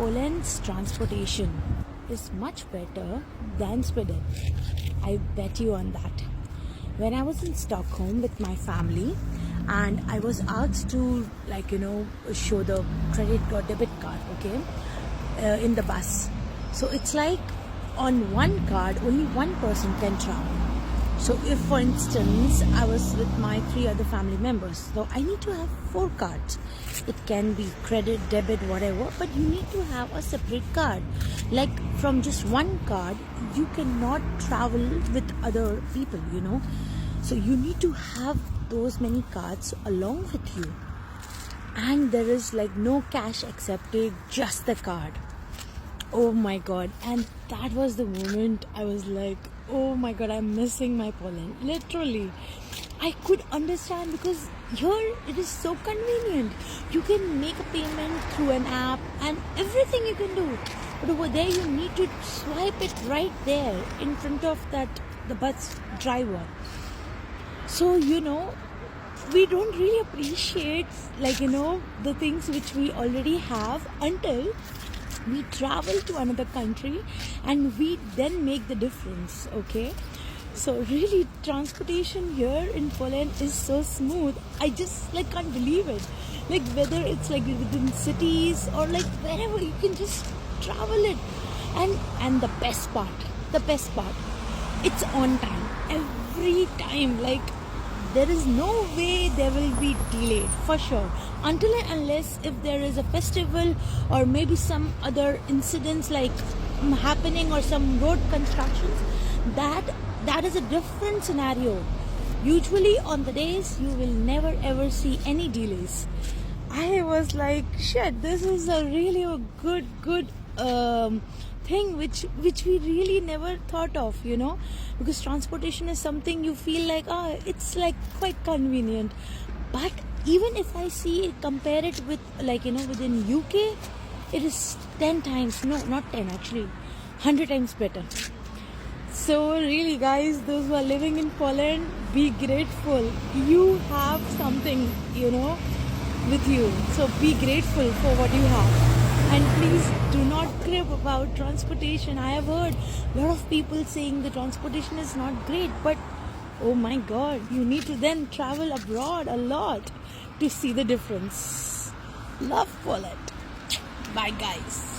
Poland's transportation is much better than Sweden. I bet you on that. When I was in Stockholm with my family and I was asked to show the credit or debit card, in the bus. So it's like on one card only one person can travel. So if for instance I was with my 3 other family members, so I need to have 4 cards. It can be credit, debit, whatever, but you need to have a separate card. Like from just one card you cannot travel with other people. So you need to have those many cards along with you, and there is like no cash accepted, just the card. Oh my god. And that was the moment I was like, oh my god, I'm missing my Poland. Literally, I could understand because here it is so convenient. You can make a payment through an app and everything you can do. But over there you need to swipe it right there in front of the bus driver. So we don't really appreciate the things which we already have until we travel to another country and we then make the difference. So really, transportation here in Poland is so smooth. I just can't believe it. Whether it's within cities or wherever, you can just travel it. And the best part, it's on time every time. There is no way there will be delayed for sure, until and unless if there is a festival or maybe some other incidents happening or some road constructions. That is a different scenario. Usually on the days you will never ever see any delays. I was like, shit, this is a really a good thing which we really never thought of, because transportation is something you feel it's quite convenient. But even if I compare it with within UK, it is 10 times, no, not 10 actually, 100 times better. So really guys, those who are living in Poland, be grateful. You have something, with you. So be grateful for what you have. And please do not crib about transportation. I have heard a lot of people saying the transportation is not great, but oh my god, you need to then travel abroad a lot to see the difference. Love Poland. Bye guys.